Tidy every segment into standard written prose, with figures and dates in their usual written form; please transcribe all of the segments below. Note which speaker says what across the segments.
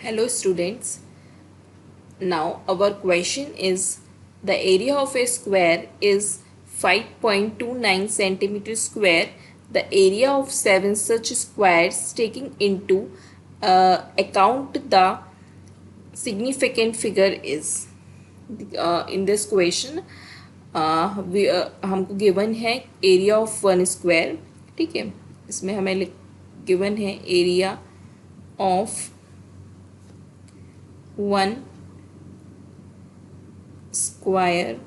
Speaker 1: Hello students. Now our question is the area of a square is 5.29 centimeter square. The area of 7 such squares taking into account the significant figure is in this question हमको given है area of one square. ठीक है, इसमें हमें given है area of one square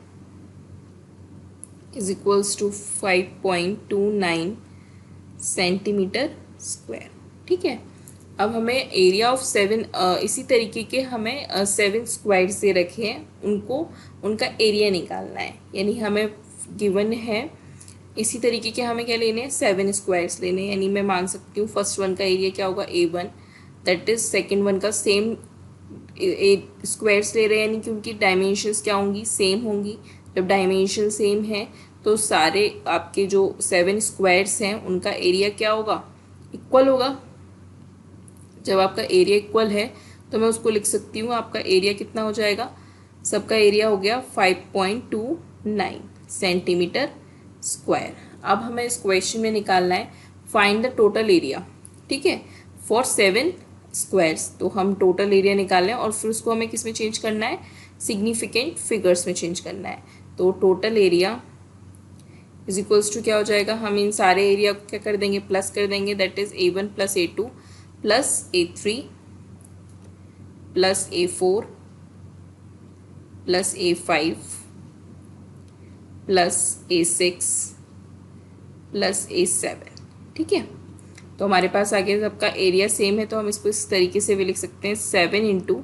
Speaker 1: is equals to 5.29 centimetre square. ठीक है, अब हमें एरिया ऑफ 7 इसी तरीके के हमें 7 स्क्वायर्स दे रखे हैं, उनका एरिया निकालना है. यानी हमें गिवन है इसी तरीके के हमें क्या लेने हैं, 7 स्क्वायर्स लेने हैं. यानी मैं मान सकती हूँ फर्स्ट वन का एरिया क्या होगा A1, that is second one का सेम स्क्वायर्स ले रहे हैं, यानी कि उनकी डायमेंशंस क्या होंगी, सेम होंगी. जब डायमेंशन सेम है तो सारे आपके जो 7 स्क्वायर्स हैं उनका एरिया क्या होगा, इक्वल होगा. जब आपका एरिया इक्वल है तो मैं उसको लिख सकती हूँ, आपका एरिया कितना हो जाएगा, सबका एरिया हो गया 5.29 सेंटीमीटर स्क्वायर. अब हमें इस क्वेश्चन में निकालना है फाइंड द टोटल एरिया. ठीक है, फॉर 7 स्क्वायर्स. तो हम टोटल एरिया निकाल रहे हैं और फिर उसको हमें किस में चेंज करना है, सिग्निफिकेंट फिगर्स में चेंज करना है. तो total area is equals to क्या हो जाएगा, हम इन सारे एरिया को क्या कर देंगे, प्लस कर देंगे. That is A1 plus A2 plus A3 plus A4 plus A5 plus A6 plus A7. ठीक है, तो हमारे पास आगे सबका एरिया सेम है तो हम इसको इस तरीके से भी लिख सकते हैं 7 इंटू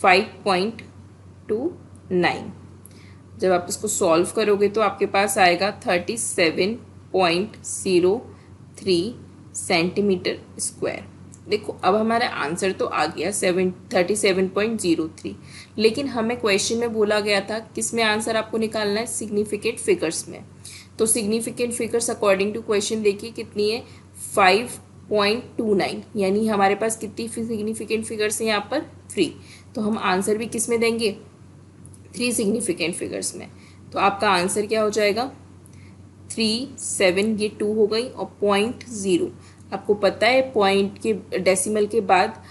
Speaker 1: 5.29. जब आप इसको सॉल्व करोगे तो आपके पास आएगा 37.03 सेंटीमीटर स्क्वायर. देखो अब हमारा आंसर तो आ गया 37.03, लेकिन हमें क्वेश्चन में बोला गया था किस में आंसर आपको निकालना है, सिग्निफिकेंट फिगर्स में. तो significant figures according to question देखिए कितनी है, 5.29. यानी हमारे पास कितनी सिग्निफिकेंट फिगर्स हैं यहाँ पर, 3. तो हम आंसर भी किस में देंगे, 3 सिग्निफिकेंट फिगर्स में. तो आपका आंसर क्या हो जाएगा, 37, ये 2 हो गई और 0.0. आपको पता है पॉइंट के डेसिमल के बाद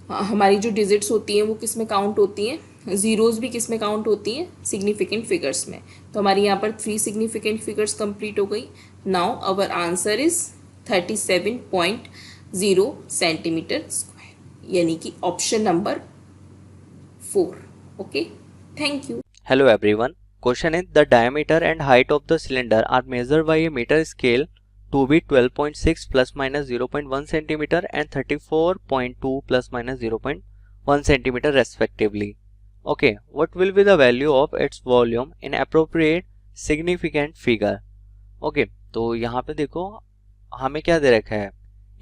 Speaker 1: हमारी जो डिजिट्स होती हैं वो किस में काउंट होती हैं, ज़ीरोज़ भी किस में काउंट होती हैं, सिग्निफिकेंट फिगर्स में. तो हमारी यहाँ पर 3 सिग्निफिकेंट फिगर्स कंप्लीट हो गई. Now our answer is 37.0 centimetre square, यानी कि option number 4. Okay, thank you.
Speaker 2: Hello everyone. Question is the diameter and height of the cylinder are measured by a meter scale to be 12.6 plus minus 0.1 centimeter and 34.2 plus minus 0.1 centimeter respectively. Okay, what will be the value of its volume in appropriate significant figure? Okay, तो यहाँ पे देखो हमें क्या दे रखा है,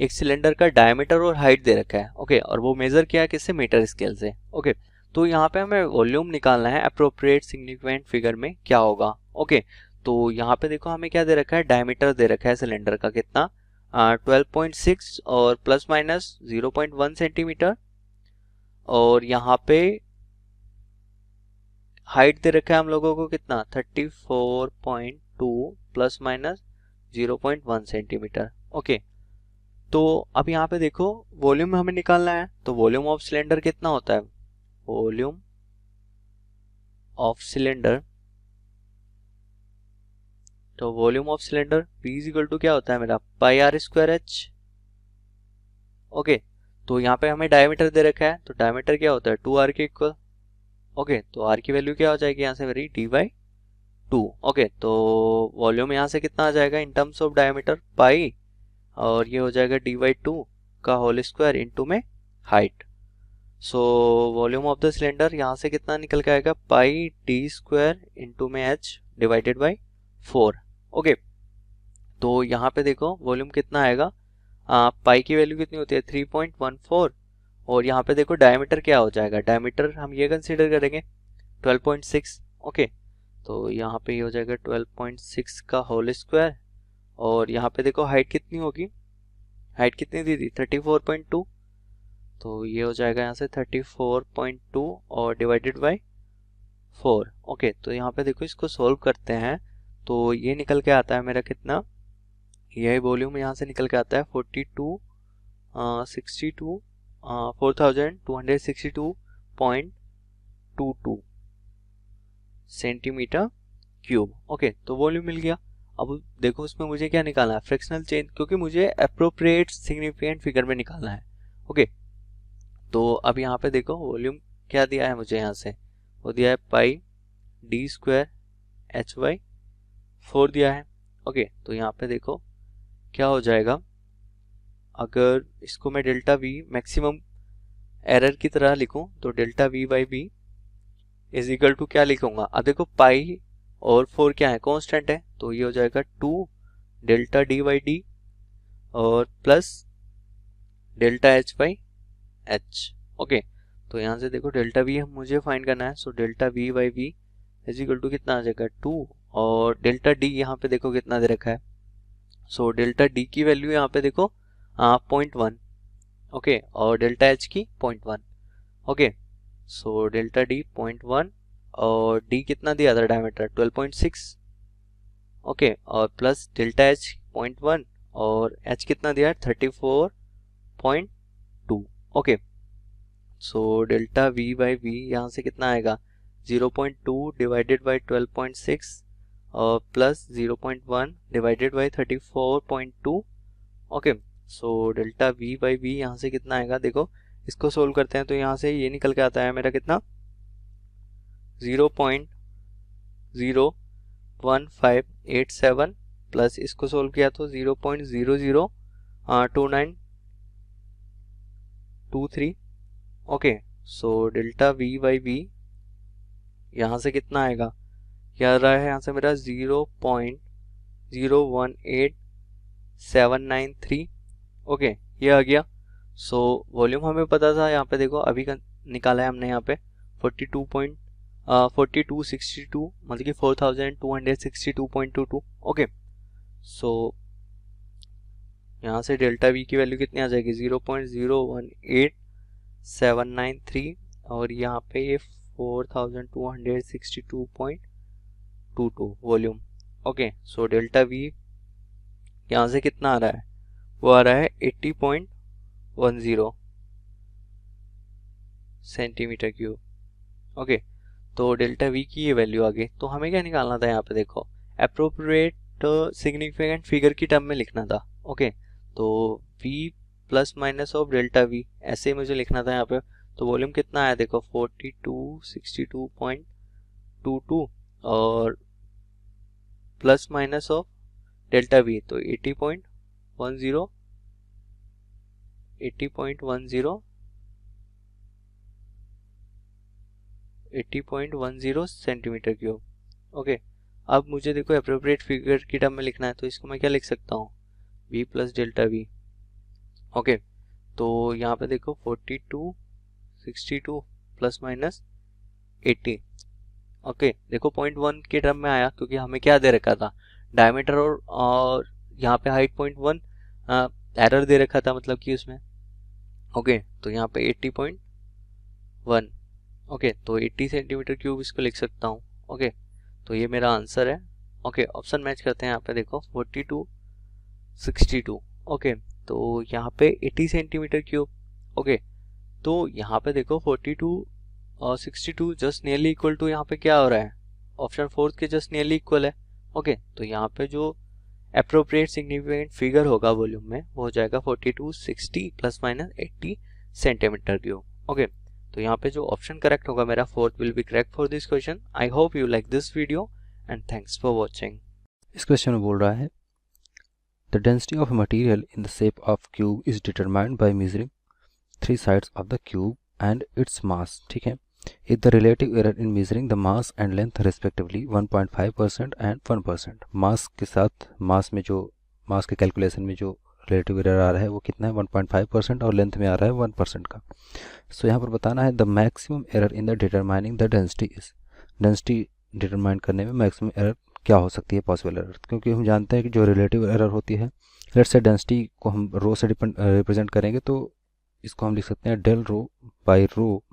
Speaker 2: एक cylinder का डायमीटर और हाइट दे रखा है. ओके, और वो मेजर किया है किससे, मीटर स्केल से. ओके, तो यहाँ पे हमें वॉल्यूम निकालना है अप्रोप्रिएट सिग्निफिकेंट फिगर में क्या होगा. ओके, तो यहाँ पे देखो हमें क्या दे रखा है, डायमीटर दे रखा है सिलेंडर का कितना, 12.6 और प्लस माइनस 0.1 सेंटीमीटर. और यहाँ पे हाइट दे रखा है हम लोगों को कितना, 34.2 प्लस माइनस 0.1 सेंटीमीटर. ओके, तो अब यहाँ पे देखो वॉल्यूम हमें निकालना है. तो वॉल्यूम ऑफ सिलेंडर कितना होता है, वॉल्यूम ऑफ सिलेंडर, तो volume of cylinder P is equal to क्या होता है मेरा, pi R square H. Okay, तो यहाँ पे हमें डायमीटर दे रखा है, तो डायमीटर क्या होता है 2r के इक्वल. ओके, तो r की वैल्यू क्या हो जाएगी यहाँ से मेरी d/2. ओके, तो वॉल्यूम यहाँ से कितना आ जाएगा इन टर्म्स ऑफ डायमीटर, पाई, और ये हो जाएगा d/2 का होल स्क्वायर इनटू में height. So volume of the cylinder यहाँ से कितना निकल के आएगा, पाई d स्क्वायर इंटू में h डिवाइडेड बाई 4. ओके, तो यहाँ पे देखो वॉल्यूम कितना आएगा, पाई की वैल्यू कितनी होती है 3.14, और यहाँ पे देखो डायमीटर क्या हो जाएगा, डायमीटर हम ये कंसीडर करेंगे 12.6. ओके, तो यहाँ पे ये हो जाएगा 12.6 का होल स्क्वायर, और यहाँ पे देखो हाइट कितनी होगी, हाइट कितनी दी थी 34.2. तो ये हो जाएगा यहाँ से 34.2 और डिवाइडेड बाई 4। ओके, तो यहाँ पे देखो इसको सोल्व करते हैं तो ये निकल के आता है मेरा कितना, यही वॉल्यूम यहाँ से निकल के आता है 4262 सेंटीमीटर क्यूब। ओके, तो वॉल्यूम मिल गया। अब देखो उसमें मुझे क्या निकालना है, फ्रैक्शनल चेंज, क्योंकि मुझे अप्रोप्रिएट सिग्निफिकेंट फिगर में निकालना है। ओके, तो अब यहाँ पे देखो वॉल्यूम क्या दिया है मुझे, यहाँ से वो दिया है पाई डी स्क्वायर एच वाई 4 दिया है। ओके, तो यहाँ पे देखो क्या हो जाएगा, अगर इसको मैं डेल्टा वी मैक्सिमम एरर की तरह लिखूं तो delta V by B is equal to क्या लिखूंगा, अब देखो पाई और 4 क्या है, कांस्टेंट है, तो ये हो जाएगा 2 डेल्टा डी बाई डी और plus delta H by H. Okay, तो यहाँ से देखो डेल्टा वी हम मुझे फाइंड करना है, so delta V by V is equal to कितना आ जाएगा 2 और डेल्टा डी यहाँ पे देखो कितना दे रखा है, सो डेल्टा डी की वैल्यू यहाँ पे देखो 0.1। ओके, और डेल्टा एच की 0.1। ओके, सो डेल्टा डी 0.1 और डी कितना दिया था डायमीटर 12.6। ओके, और प्लस डेल्टा एच 0.1 और एच कितना दिया है 34.2। Okay, so delta V by V यहाँ से कितना आएगा 0.2 डिवाइडेड बाई 12.6 और plus 0.1 divided by 34.2। Okay, so delta V by V यहाँ से कितना आएगा, देखो इसको सोल्व करते हैं तो यहाँ से ये निकल के आता है मेरा कितना 0.01587 प्लस इसको सोल्व किया तो 0.002923। Okay, so delta V by V यहाँ से कितना आएगा, क्या आ रहा है यहाँ से मेरा 0.018793। ओके, ये आ गया। सो वॉल्यूम हमें पता था, यहाँ पे देखो अभी का निकाला है हमने यहाँ पे 4262 मतलब कि 4262.22। ओके, सो यहाँ से डेल्टा वी की वैल्यू कितनी आ जाएगी 0.018793 और यहाँ पे ये 4262.22 volume. Okay, so delta we यहाँ से कितना आ रहा है, वो आ रहा है 80.10 सेंटीमीटर क्यूब। ओके, तो डेल्टा वी की ये वैल्यू आ गई। तो हमें क्या निकालना था, यहाँ पे देखो अप्रोप्रिएट सिग्निफिकेंट फिगर की टर्म में लिखना था। ओके, तो v plus minus of delta we ऐसे ही मुझे लिखना था यहाँ पे। तो वॉल्यूम कितना आया देखो 4262.22 और plus minus of delta we तो 80.10 सेंटीमीटर क्यूब। ओके, अब मुझे देखो अप्रोप्रिएट फिगर की टर्म में लिखना है, तो इसको मैं क्या लिख सकता हूँ v plus delta we. Okay, तो यहाँ पे देखो 4262 प्लस माइनस 80। ओके, देखो 0.1 के टर्म में आया क्योंकि हमें क्या दे रखा था डायमीटर और यहाँ पे हाइट 0.1 एरर दे रखा था मतलब कि उसमें। ओके, तो यहाँ पे 80.1। ओके, तो 80 सेंटीमीटर क्यूब इसको लिख सकता हूँ। ओके, तो ये मेरा आंसर है। ओके, ऑप्शन मैच करते हैं, यहाँ पे देखो 4262। ओके, तो यहाँ पे 80 सेंटीमीटर क्यूब। ओके, तो यहाँ पे देखो 42 और 62 जस्ट नियरली इक्वल टू यहाँ पे क्या हो रहा है, ऑप्शन फोर्थ के जस्ट नियरली इक्वल है। ओके, तो यहाँ पे जो अप्रोप्रिएट सिग्निफिकेंट फिगर होगा वॉल्यूम में वो हो जाएगा 4260 plus minus 80 centimetre cube. Okay, तो यहाँ पे जो ऑप्शन करेक्ट होगा मेरा fourth will be correct for this question. I hope you like this video and thanks for watching.
Speaker 3: इस क्वेश्चन में बोल रहा है the density of material in the shape of cube is determined by measuring 3 sides of the cube and its mass. ठीक है, if the relative error in measuring the mass and length respectively 1.5% and 1%। मास के साथ मास में जो मास के calculation में जो relative error आ रहा है वो कितना है 1.5% और लेंथ में आ रहा है 1% का। सो यहाँ पर बताना है the maximum error in the determining the density is. Density determine करने में मैक्सिमम एरर क्या हो सकती है, पॉसिबल एरर, क्योंकि हम जानते हैं कि जो रिलेटिव एरर होती है, लेट्स से डेंसिटी को हम रो से रिप्रेजेंट करेंगे तो इसको हम लिख सकते हैं del rho by rho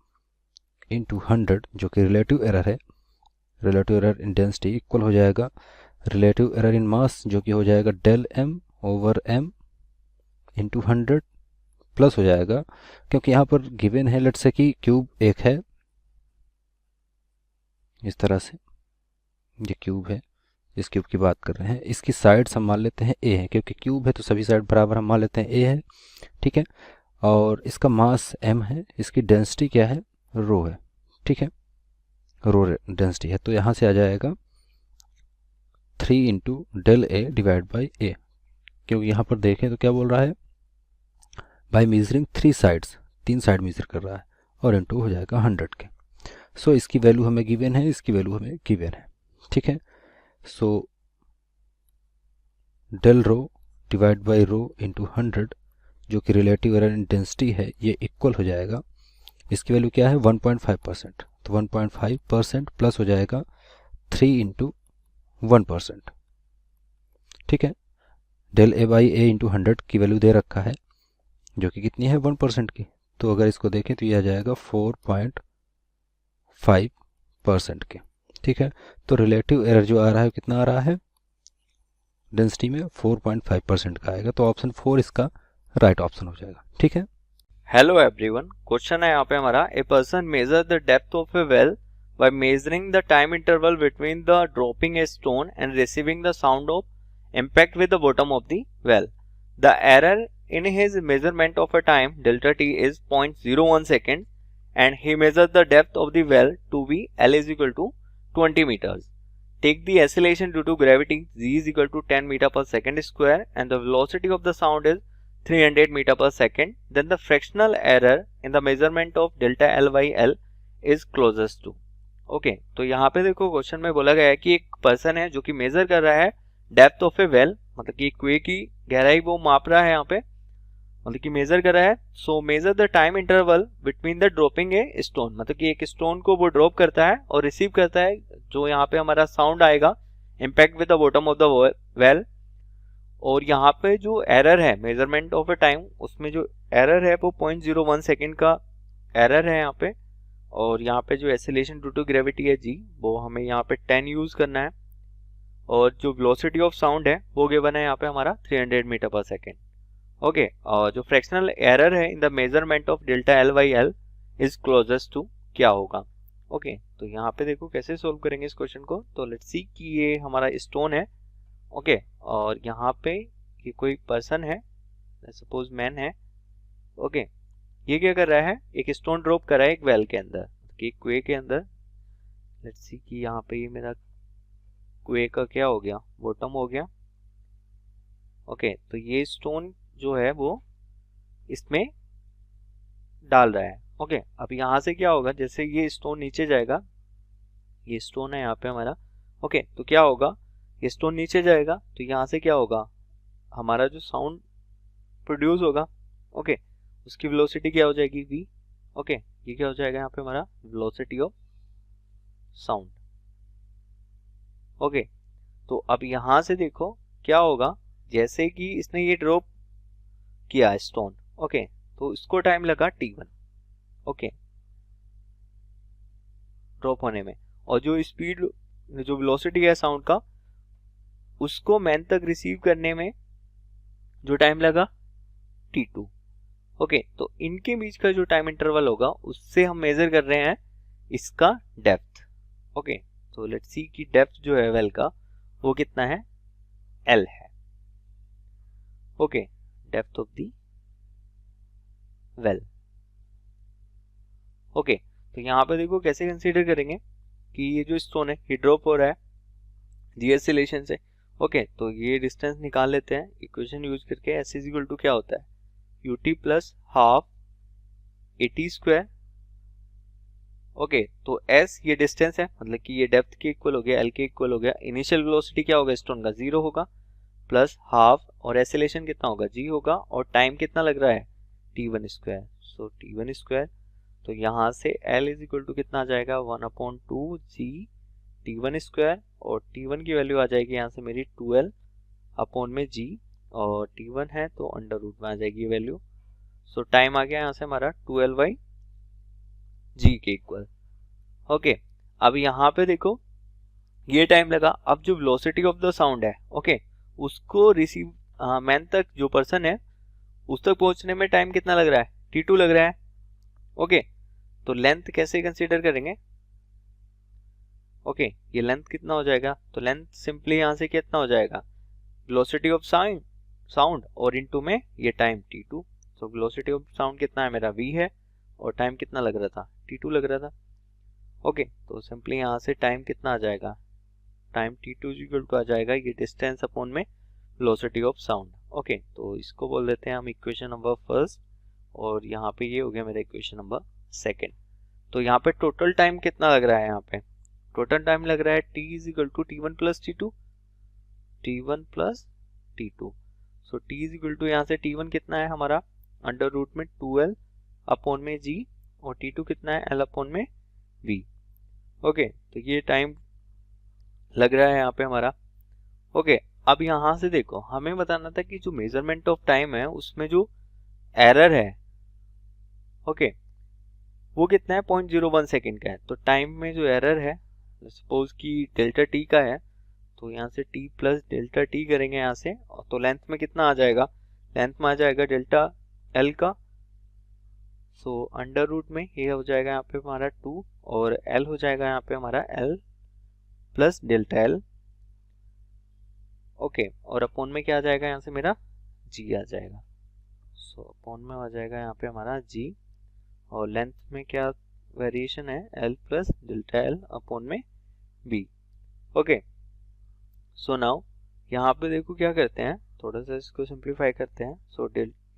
Speaker 3: into 100, जो कि रिलेटिव एरर है। Relative error in density equal हो जाएगा रिलेटिव एरर इन मास, जो कि हो जाएगा del M over M into 100, plus हो जाएगा, क्योंकि यहाँ पर गिवन है लेट्स से कि क्यूब एक है, इस तरह से ये क्यूब है, इस क्यूब की बात कर रहे हैं। इसकी साइड्स हम मान लेते हैं ए है, क्योंकि क्यूब है तो सभी साइड बराबर हम मान लेते हैं ए है, ठीक है। और इसका मास m है, इसकी डेंसिटी क्या है, रो है, ठीक है, रो डेंसिटी है। तो यहाँ से आ जाएगा 3 into del A divide by A, क्योंकि यहाँ पर देखें तो क्या बोल रहा है, by measuring 3 sides, 3 side measure कर रहा है, और इंटू हो जाएगा 100 के। सो इसकी वैल्यू हमें गिवन है, इसकी वैल्यू हमें गिवन है, ठीक है। So del rho divide by rho into 100, जो कि रिलेटिव एरर इन डेंसिटी है, ये इक्वल हो जाएगा, इसकी वैल्यू क्या है 1.5%, तो 1.5% प्लस हो जाएगा 3 इंटू 1%, ठीक है। Del A by A into 100 की वैल्यू दे रखा है, जो कि कितनी है 1% की, तो अगर इसको देखें तो ये आ जाएगा 4.5% के, ठीक है। तो रिलेटिव एरर जो आ रहा है कितना आ रहा है डेंसिटी में, 4.5% का आएगा, तो ऑप्शन 4 इसका राइट ऑप्शन हो जाएगा, ठीक है।
Speaker 2: हेलो एवरीवन, क्वेश्चन है यहाँ पे हमारा, a person measure the depth of A well by measuring the time interval between the dropping a stone and receiving the sound of impact with the bottom of the well. The error in his measurement of a time delta t is 0.01 second and he measured the depth of the well to be L is equal to 20 meters. Take the acceleration due to gravity g is equal to 10 meter per second square and the velocity of the sound is 300 meter per second. Then the fractional error in the measurement of delta L by L is closest to. Okay तो यहाँ पे देखो question में बोला गया है कि एक पर्सन है जो कि मेजर कर रहा है डेप्थ ऑफ ए वेल, मतलब कि कुएं की गहराई वो माप रहा है यहाँ पे, मतलब कि मेजर कर रहा है। So measure the time interval between the dropping a stone, मतलब कि एक स्टोन को वो ड्रॉप करता है और रिसीव करता है, जो यहाँ पे हमारा साउंड आएगा impact with the bottom of the well. और यहाँ पे जो एरर है मेजरमेंट ऑफ ए टाइम, उसमें जो एरर है वो 0.01 सेकेंड का एरर है यहाँ पे। और यहाँ पे जो एक्सेलरेशन ड्यू टू ग्रेविटी है जी, वो हमें यहाँ पे 10 यूज करना है। और जो वेलोसिटी ऑफ साउंड है वो गिवन है यहाँ पे हमारा 300 मीटर पर सेकेंड। ओके, और जो फ्रैक्शनल एरर है in the measurement of delta L by L is closest to क्या होगा। ओके, तो यहाँ पे देखो कैसे सोल्व करेंगे इस क्वेश्चन को। तो लेट्स सी कि ये हमारा स्टोन है, ओके, और यहाँ पे ये कोई पर्सन है, सपोज मैन है, ओके। ये क्या कर रहा है, एक स्टोन ड्रॉप कर रहा है एक वेल के अंदर, एक कुएं के अंदर। लेट्स सी कि यहाँ पे ये मेरा कुएं का क्या हो गया, बॉटम हो गया। ओके, तो ये स्टोन जो है वो इसमें डाल रहा है। ओके, अब यहाँ से क्या होगा, जैसे ये स्टोन नीचे जाएगा, ये स्टोन है यहाँ पे हमारा, ओके, तो क्या होगा, ये स्टोन नीचे जाएगा तो यहाँ से क्या होगा, हमारा जो साउंड प्रोड्यूस होगा, ओके, उसकी वेलोसिटी क्या हो जाएगी v। ओके, ये क्या हो जाएगा यहाँ पे हमारा वेलोसिटी ऑफ साउंड। ओके, तो अब यहाँ से देखो क्या होगा, जैसे कि इसने ये ड्रॉप किया स्टोन, ओके, तो इसको टाइम लगा t1, ओके, ड्रॉप होने में। और जो स्पीड, जो वेलोसिटी है साउंड का, उसको मैन तक रिसीव करने में जो टाइम लगा t2। ओके, तो इनके बीच का जो टाइम इंटरवल होगा उससे हम मेजर कर रहे हैं इसका डेप्थ। ओके, तो लेट्स सी कि डेप्थ जो है वेल का वो कितना है, L है। Okay, depth of the well. Okay, तो यहाँ पे देखो कैसे कंसीडर करेंगे कि ये जो स्टोन है ये ड्रॉप हो रहा है जी एक्सेलरेशन से। ओके, तो ये डिस्टेंस निकाल लेते हैं इक्वेशन यूज करके। S इज इक्वल टू क्या होता है, ut plus half at square. Okay, तो s ये डिस्टेंस है, मतलब कि ये डेप्थ के इक्वल हो गया, l के इक्वल हो गया। इनिशियल वेलोसिटी क्या होगा स्टोन का, 0 होगा, प्लस हाफ, और एक्सेलरेशन कितना होगा, g होगा, और टाइम कितना लग रहा है t1 स्क्वायर। सो t1 स्क्वायर, तो यहाँ से l इज इक्वल टू कितना आ जाएगा 1/2 g t1 स्क्वायर, और t1 की वैल्यू आ जाएगी यहाँ से मेरी 12 अपॉन में g, और t1 है तो अंडर रूट में आ जाएगी ये वैल्यू। सो टाइम आ गया यहाँ से हमारा 12/g के इक्वल। ओके, अब यहाँ पे देखो ये टाइम लगा। अब जो वेलोसिटी ऑफ द साउंड है, ओके, उसको रिसीव मैन तक जो पर्सन है उस तक पहुंचने में टाइम कितना लग रहा है, t2 लग रहा है। ओके, तो लेंथ कैसे कंसीडर करेंगे, ओके, ये लेंथ कितना हो जाएगा, तो लेंथ सिंपली यहाँ से कितना हो जाएगा, वेलोसिटी ऑफ साउंड और इनटू में ये time t2। So velocity of sound कितना है मेरा v है और टाइम कितना लग रहा था, t2 लग रहा था। ओके, तो सिंपली यहाँ से टाइम कितना आ जाएगा, टाइम t2 इक्वल टू आ जाएगा ये डिस्टेंस अपॉन में वेलोसिटी ऑफ साउंड। ओके, तो इसको बोल देते हैं हम इक्वेशन नंबर फर्स्ट और यहाँ पे ये हो गया मेरा इक्वेशन नंबर सेकेंड। तो यहाँ पे टोटल टाइम कितना लग रहा है, यहाँ पे टोटल टाइम लग रहा है t is equal to t1 plus t2, t1 plus t2। So t is equal to यहाँ से t1 कितना है हमारा अंडर रूट में 2l अपॉन में g और t2 कितना है l अपॉन में v। ओके, तो ये टाइम लग रहा है यहाँ पे हमारा। ओके, अब यहाँ से देखो हमें बताना था कि जो मेजरमेंट ऑफ टाइम है उसमें जो एरर है, ओके, वो कितना है 0.01 सेकेंड का है। तो टाइम में जो एरर है, सपोज कि डेल्टा टी का है, तो यहाँ से t प्लस डेल्टा टी करेंगे यहाँ से, तो लेंथ में कितना आ जाएगा, लेंथ में आ जाएगा डेल्टा एल का। सो अंडर रूट में ये हो जाएगा यहाँ पे हमारा 2 और एल हो जाएगा यहाँ पे हमारा L plus delta L. Okay, और अपॉन में क्या आ जाएगा यहाँ से मेरा जी आ जाएगा। सो अपॉन में आ जाएगा यहाँ पे हमारा जी और लेंथ में क्या वेरिएशन है, L plus delta L upon में बी। ओके, सो नाउ यहाँ पे देखो क्या करते हैं, थोड़ा सा इसको सिंप्लीफाई करते हैं। So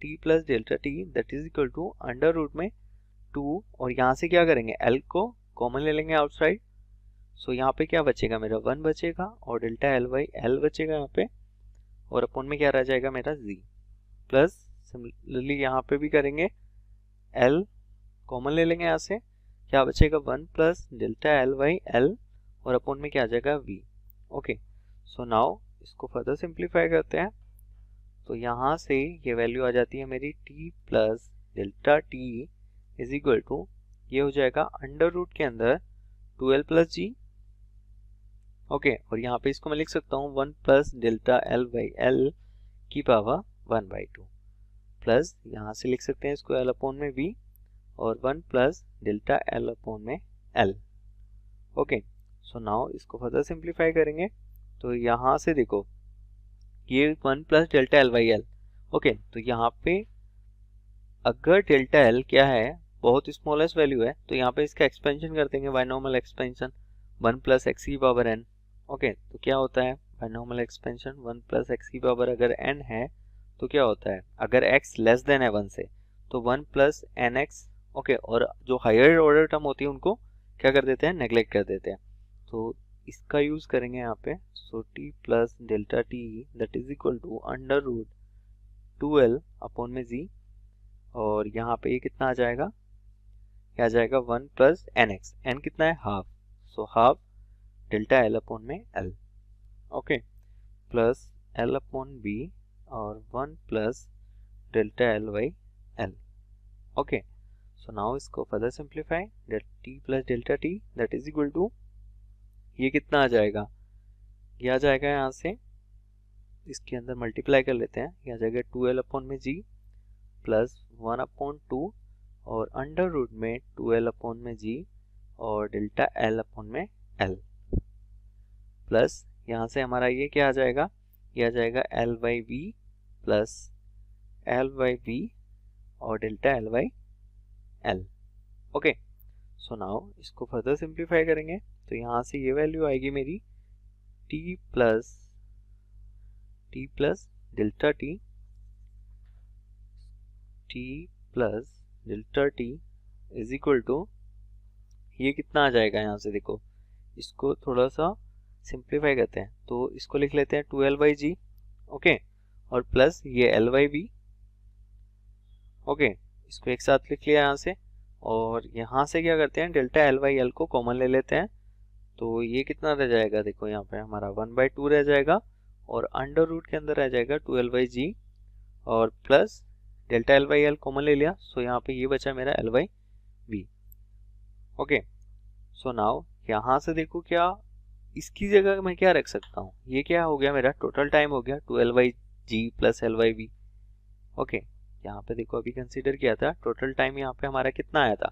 Speaker 2: T plus delta T that is equal to under root में 2 और यहाँ से क्या करेंगे, एल को कॉमन ले लेंगे आउटसाइड। सो यहाँ पे क्या बचेगा मेरा 1 बचेगा और डेल्टा एल बाई एल बचेगा यहाँ पे और अपॉन में क्या रह जाएगा मेरा जी प्लस सिमिलरली यहाँ पे भी करेंगे, एल कॉमन ले लेंगे यहाँ से, क्या बचेगा 1 plus delta L by L और अपॉन में क्या आ जाएगा वी। ओके, सो नाउ इसको फर्दर सिंप्लीफाई करते हैं। तो यहाँ से ये वैल्यू आ जाती है मेरी t plus delta T is equal to ये हो जाएगा अंडर रूट के अंदर 2l प्लस जी। ओके, और यहाँ पे इसको मैं लिख सकता हूँ 1 plus delta L by L की पावर 1/2 प्लस यहाँ से लिख सकते हैं इसको एल अपॉन में v और 1 प्लस डेल्टा एल अपॉन में एल। ओके, सो नाउ इसको फर्दर सिंप्लीफाई करेंगे। तो यहाँ से देखो ये 1 plus delta L by L. Okay, तो यहाँ पे अगर डेल्टा एल क्या है बहुत स्मॉलेस्ट वैल्यू है तो यहाँ पे इसका एक्सपेंशन कर देंगे, बायनॉर्मल एक्सपेंशन 1 प्लस एक्स की पावर एन। ओके, तो क्या होता है बायनॉर्मल एक्सपेंशन 1 प्लस एक्स की पावर अगर एन है तो क्या होता है, अगर x लेस देन है 1 से तो 1 प्लस एन एक्स। ओके, और जो हायर ऑर्डर टर्म होती है उनको क्या कर देते हैं, नेग्लेक्ट कर देते हैं। तो इसका यूज करेंगे यहाँ पे। So t plus delta T that is equal to under root 2l upon में जी और यहाँ पे ये कितना आ जाएगा, क्या आ जाएगा 1 प्लस एन एक्स, एन कितना है half, so half delta L upon में L. Okay, plus L upon B और 1 plus delta L by L. Okay, so now इसको further simplify, T plus delta T that is equal to ये कितना आ जाएगा, ये आ जाएगा यहाँ से इसके अंदर मल्टीप्लाई कर लेते हैं, ये आ जाएगा 2l अपॉन में जी प्लस 1 अपॉन 2 और अंडर रूट में 2l अपॉन में जी और डेल्टा एल अपॉन में एल प्लस यहाँ से हमारा ये क्या आ जाएगा, ये आ जाएगा L by V plus L by V और delta L by L. Okay, so now इसको फर्दर सिंप्लीफाई करेंगे। तो यहाँ से ये वैल्यू आएगी मेरी t plus delta T is equal to ये कितना आ जाएगा, यहाँ से देखो इसको थोड़ा सा सिंप्लीफाई करते हैं तो इसको लिख लेते हैं 2l बाई जी। ओके, और प्लस ये l बाई बी। ओके, इसको एक साथ लिख लिया यहाँ से और यहाँ से क्या करते हैं डेल्टा एल बाई एल को कॉमन ले लेते हैं। तो ये कितना रह जाएगा, देखो यहाँ पे हमारा 1/2 रह जाएगा और अंडर रूट के अंदर रह जाएगा 2l बाई जी और plus delta L by L common ले लिया, सो यहाँ पे ये बचा मेरा L by V. Okay, so now यहाँ से देखो क्या इसकी जगह मैं क्या रख सकता हूँ, ये क्या हो गया मेरा टोटल टाइम हो गया 2 L by G plus L by V. Okay, यहाँ पे देखो अभी कंसीडर किया था टोटल टाइम यहाँ पे हमारा कितना आया था,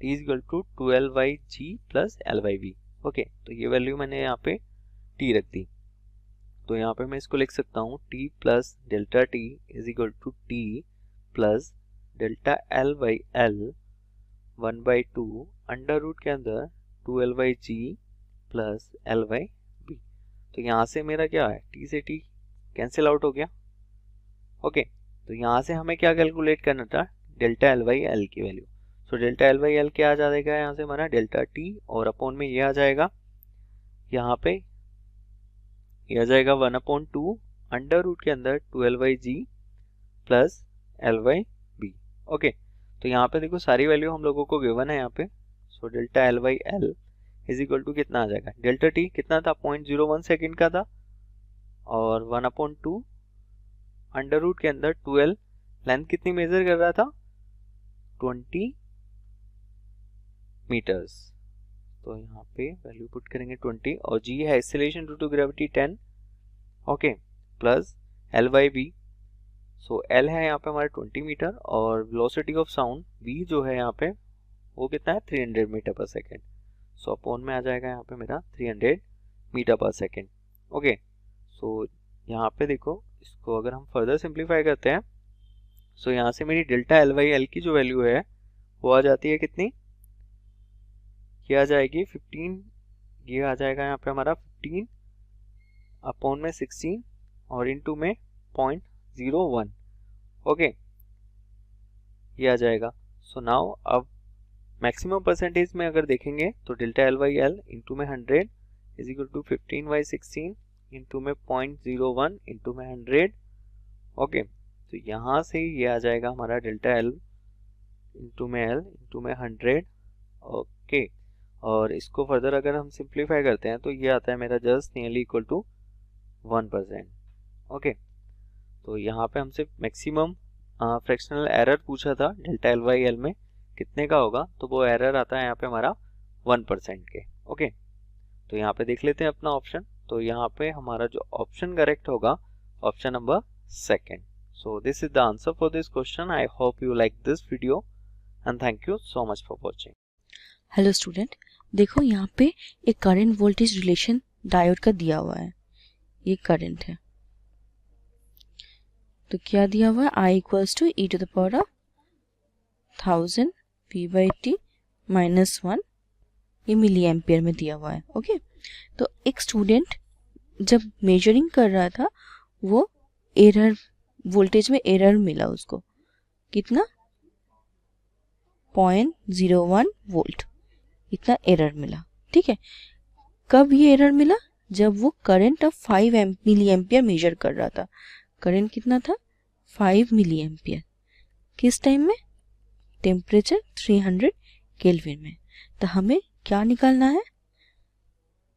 Speaker 2: t is equal to 2l by G plus L by V. Okay, तो ये वैल्यू मैंने यहाँ पे t रख दी, तो यहाँ पे मैं इसको लिख सकता हूँ t plus delta t is equal to t plus delta l by l 1 by 2 under root के अंदर 2l by G plus l by b। तो यहाँ से मेरा क्या है, t से t कैंसिल आउट हो गया। ओके, तो यहाँ से हमें क्या कैलकुलेट करना था, डेल्टा एल बाई एल की value. So delta L by L क्या आ जाएगा यहाँ से हमारा डेल्टा टी, और अपॉन में ये आ जाएगा यहाँ पे, ये आ जाएगा 1/2 अंडर रूट के अंदर 2l by G plus L by B. Okay, तो यहाँ पे देखो सारी वैल्यू हम लोगों को गिवन है यहाँ पे। So delta L by L is equal to कितना आ जाएगा, डेल्टा टी कितना था 0.01 सेकेंड का था, और 1/2 अंडर रूट के अंदर 12 लेंथ कितनी मेजर कर रहा था 20 मीटर्स। तो यहाँ पे वैल्यू पुट करेंगे 20, और जी है acceleration due to gravity 10। Okay, plus L by B, so L है यहाँ पे हमारे 20 मीटर, और वेलोसिटी ऑफ साउंड बी जो है यहाँ पे वो कितना है 300 मीटर पर सेकेंड। सो अपॉन में आ जाएगा यहाँ पे मेरा 300 मीटर पर सेकेंड। ओके, सो यहाँ पे देखो इसको अगर हम फर्दर सिंप्लीफाई करते हैं, सो यहाँ से मेरी डेल्टा एल बाई एल की जो वैल्यू है वो आ जाती है कितनी, ये आ जाएगी 15, ये आ जाएगा यहाँ पे हमारा 15 अपॉन में 16 और इनटू में 0.01। ओके, ये आ जाएगा। सो नाउ अब मैक्सिमम परसेंटेज में अगर देखेंगे तो delta L by L into में 100 is equal to 15 by 16 into में 0.01 इंटू में 100। ओके, तो यहाँ से ये आ जाएगा हमारा डेल्टा एल इंटू में एल इंटू में 100। ओके, और इसको फर्दर अगर हम सिंप्लीफाई करते हैं तो ये आता है मेरा just nearly equal to 1%। Okay, तो यहाँ पे हमसे मैक्सिमम फ्रैक्शनल एरर पूछा था डेल्टा एल बाई एल में कितने का होगा, तो वो एरर आता है यहाँ पे हमारा 1% के। ओके, तो यहाँ पे देख लेते हैं अपना ऑप्शन, तो यहाँ पे हमारा जो ऑप्शन करेक्ट होगा option number second. So this is the answer for this question. I hope you like this video and thank you so much for watching.
Speaker 4: Hello student, देखो यहाँ पे एक करंट वोल्टेज रिलेशन डायोड का दिया हुआ है, ये करंट है, तो क्या दिया हुआ है I equals to e to the power of 1000 v by T minus 1, ये मिली एम्पियर में दिया हुआ है। ओके, तो एक स्टूडेंट जब मेजरिंग कर रहा था वो एरर, वोल्टेज में एरर मिला उसको, कितना 0.01 वोल्ट, इतना एरर मिला। ठीक है, कब ये एरर मिला, जब वो current of 5 milli ampere measure कर रहा था। करंट कितना था 5 मिली एम्पियर, किस टाइम में, टेम्परेचर 300 केल्विन में। तो हमें क्या निकालना है,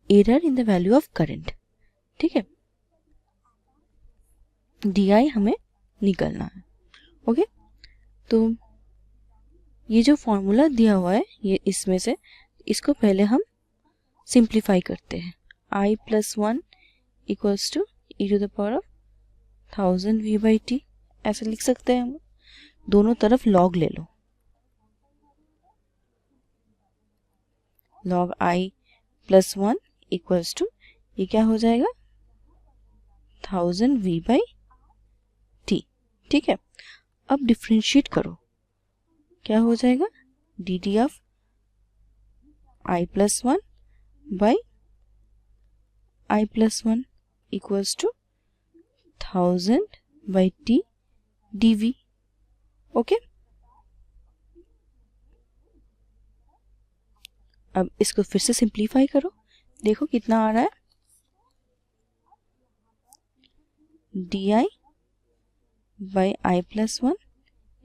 Speaker 4: error in the value of current. ठीक है, DI हमें निकालना है। ओके, तो ये जो फॉर्मूला दिया हुआ है ये इसमें से, इसको पहले हम सिंप्लीफाई करते हैं। I plus 1 equals to e to the power of 1000 v by T, ऐसे लिख सकते हैं हम। दोनों तरफ लॉग ले लो, log I plus 1 equals to, ये क्या हो जाएगा 1000 v बाई टी। ठीक है, अब डिफ्रेंशिएट करो, क्या हो जाएगा dt of I plus 1 by I plus 1 equals to 1000 by T dv। Okay, अब इसको फिर से सिंप्लीफाई करो, देखो कितना आ रहा है, di बाई I प्लस 1,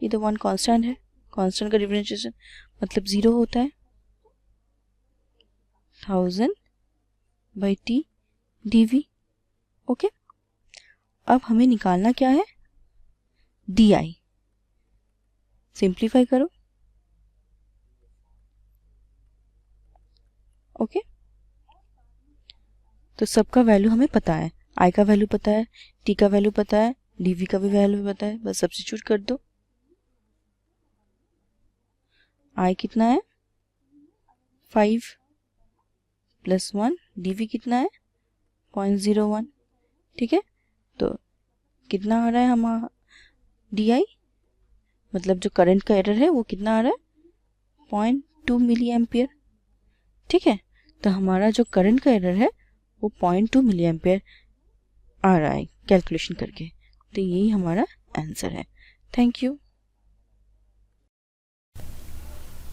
Speaker 4: ये तो 1 कांस्टेंट है, कांस्टेंट का डिफरेंशिएशन मतलब 0 होता है, 1000 बाई टी dv। ओके, अब हमें निकालना क्या है, di, सिंप्लीफाई करो। ओके, तो सबका वैल्यू हमें पता है, आई का वैल्यू पता है, टी का वैल्यू पता है, डीवी का भी वैल्यू पता है, बस सब्स्टिट्यूट कर दो। आई कितना है 5 प्लस 1, डीवी कितना है 0.01, ठीक है। तो कितना आ रहा है हमारा डी आई, मतलब जो करंट का एरर है वो कितना आ रहा है 0.2 मिली एम्पियर, ठीक है। तो हमारा जो करंट का एरर है वो 0.2 मिली एम्पियर आ रहा है कैलकुलेशन करके, तो यही हमारा आंसर है। Thank you.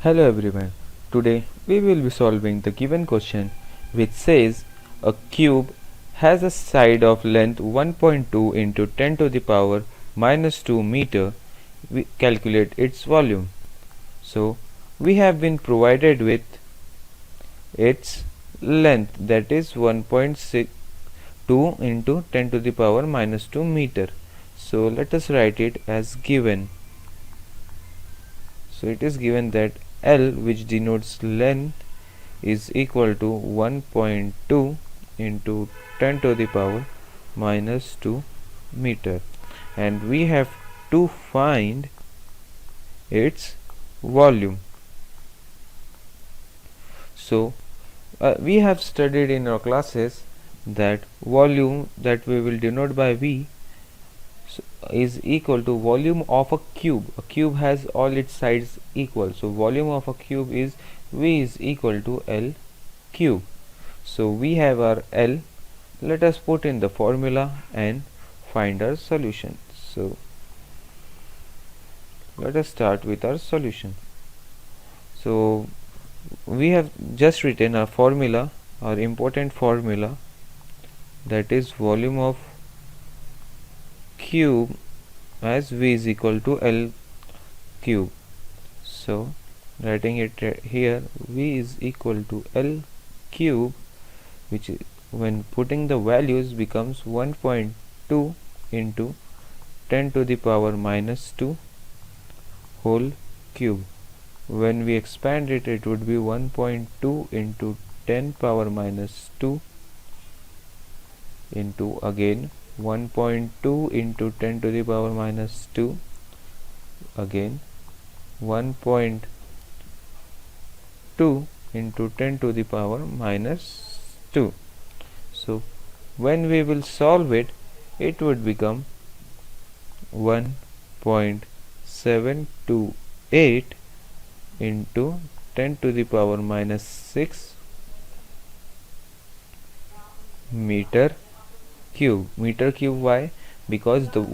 Speaker 5: Hello everyone. Today we will be solving the given question which says a cube has a side of length 1.2 into 10 to the power minus 2 meter. We calculate its volume. So we have been provided with its length, that is 1.62 into 10 to the power minus 2 meter. So let us write it as given. So it is given that L, which denotes length, is equal to 1.2 into 10 to the power minus 2 meter, and we have to find its volume. So we have studied in our classes that volume, that we will denote by V, is equal to volume of a cube. A cube has all its sides equal, so volume of a cube is V is equal to L cube. So we have our L. Let us put in the formula and find our solution. So let us start with our solution. So we have just written our formula, our important formula, that is volume of cube as V is equal to L cube. So writing it here, V is equal to L cube, which is, when putting the values, becomes 1.2 into 10 to the power minus 2 whole cube. When we expand it, it would be 1.2 into 10 power minus 2 into again 1.2 into 10 to the power minus 2, again 1.2 into 10 to the power minus 2. So when we will solve it, it would become 1.728 into 10 to the power minus 6 meter cube. Meter cube, why? Because the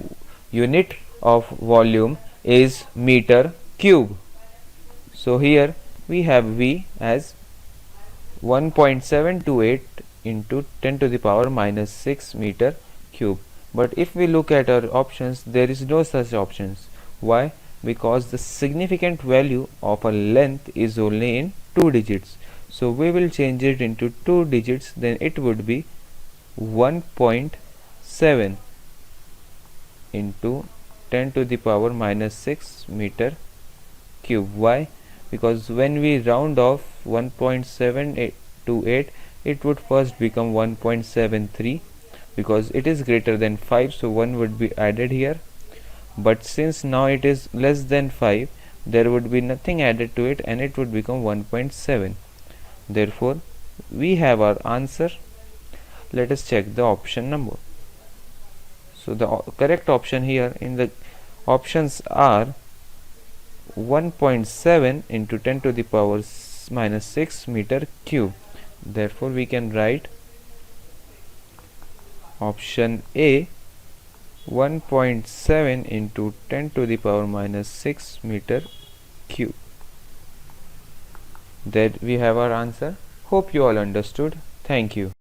Speaker 5: unit of volume is meter cube. So here we have V as 1.728 into 10 to the power minus 6 meter cube. But if we look at our options, there is no such options. Why? Because the significant value of a length is only in 2 digits. So we will change it into 2 digits, then it would be 1.7 into 10 to the power minus 6 meter cube. Why? Because when we round off 1.728, it would first become 1.73, because it is greater than 5, so 1 would be added here. But since now it is less than 5, there would be nothing added to it, and it would become 1.7. Therefore we have our answer. Let us check the option number. So the correct option here in the options are 1.7 into 10 to the power minus 6 meter cube. Therefore we can write option A, 1.7 into 10 to the power minus 6 meter cube. That we have our answer. Hope you all understood. Thank you.